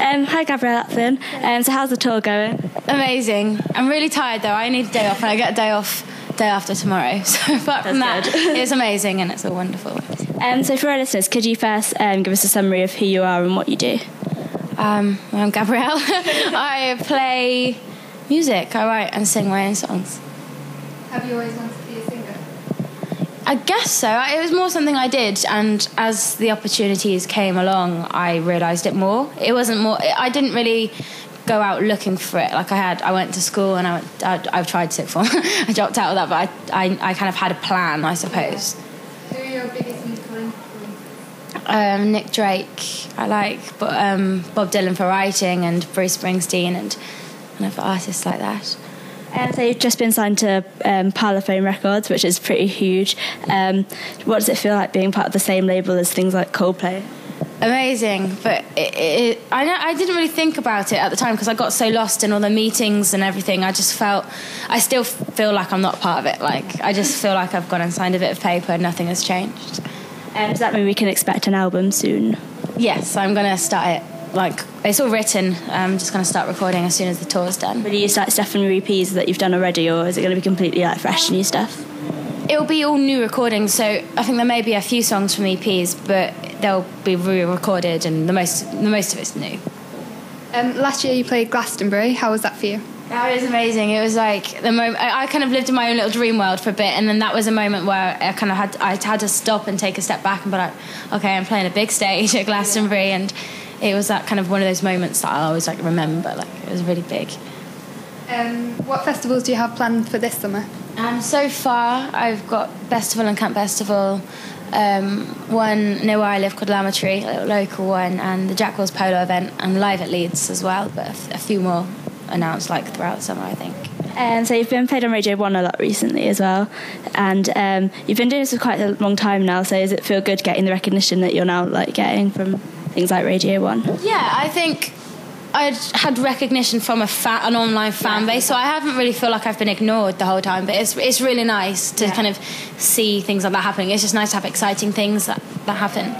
Hi Gabrielle Aplin. So how's the tour going? Amazing. I'm really tired though. I need a day off, and I get a day off day after tomorrow. So apart from that, it's amazing and it's all wonderful. So for our listeners, could you first give us a summary of who you are and what you do? I'm Gabrielle. I play music. I write and sing my own songs. Have you always wanted to be a singer? I guess so. It was more something I did, and as the opportunities came along, I realised it more. It wasn't more. I didn't really go out looking for it. Like I went to school and I've tried sixth form. I dropped out of that, but I kind of had a plan, I suppose. Who are your biggest musical influences? Nick Drake, I like, but Bob Dylan for writing, and Bruce Springsteen, and other artists like that. So you've just been signed to Parlophone Records, which is pretty huge. What does it feel like being part of the same label as things like Coldplay? Amazing, but I didn't really think about it at the time because I got so lost in all the meetings and everything. I still feel like I'm not part of it. Like I just feel like I've gone and signed a bit of paper and nothing has changed. Does that mean we can expect an album soon? Yes, I'm going to start it. Like, it's all written. I'm just going to start recording as soon as the tour's done. Will you start stuff from EPs that you've done already, or is it going to be completely like fresh new stuff? It'll be all new recordings, so I think there may be a few songs from EPs, but they'll be re-recorded, and the most of it's new. Last year you played Glastonbury. How was that for you? That was amazing. It was like the moment I kind of lived in my own little dream world for a bit, and then that was a moment where I kind of had to stop and take a step back and be like, okay, I'm playing a big stage at Glastonbury, and it was that kind of one of those moments that I always like remember. Like it was really big. What festivals do you have planned for this summer? So far, I've got Festival and Camp Festival, one near where I live called Lammetry, a little local one, and the Jack Wills Polo event, and live at Leeds as well, but a few more announced like throughout the summer, I think. So you've been played on Radio 1 a lot recently as well, and you've been doing this for quite a long time now, so does it feel good getting the recognition that you're now like getting from things like Radio 1? Yeah, I think I'd had recognition from an online fan base, so I haven't really feel like I've been ignored the whole time, but it's really nice to kind of see things like that happening. It's just nice to have exciting things that happen.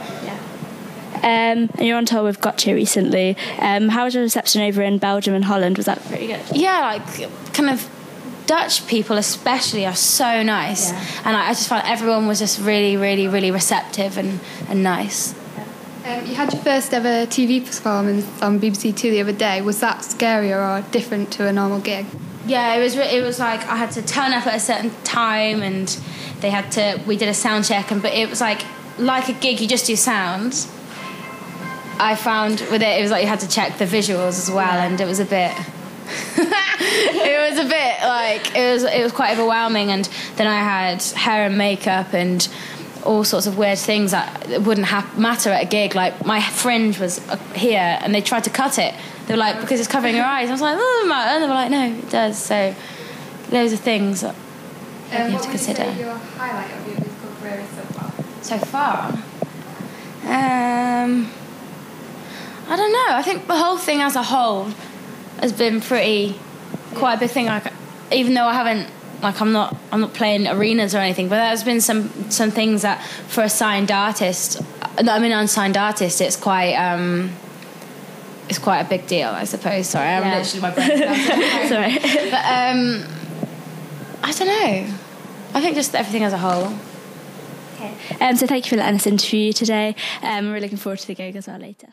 And you're on tour with Gotcha recently. How was your reception over in Belgium and Holland? Was that pretty good? Yeah, like kind of Dutch people especially are so nice, and I just found everyone was just really, really, really receptive and nice. You had your first ever TV performance on BBC Two the other day. Was that scarier or different to a normal gig? Yeah, it was like I had to turn up at a certain time, and we did a sound check, but it was like a gig, you just do sound. I found with it was like you had to check the visuals as well, and it was a bit it was quite overwhelming, and then I had hair and makeup and all sorts of weird things that wouldn't matter at a gig. Like my fringe was here and they tried to cut it. They were like, because it's covering your eyes. I was like, oh, it matter. And they were like, no, it does. So those are things that you have to consider. What would you say your highlight of your musical career is so far? So far? I don't know. I think the whole thing as a whole has been quite a big thing. Like, even though I'm not playing arenas or anything, but there's been some things that for a signed artist, unsigned artist, it's quite a big deal, I suppose. Sorry, I'm literally my brain. Sorry, but I don't know. I think just everything as a whole. Okay. So thank you for letting us interview you today. We're looking forward to the gig as well later.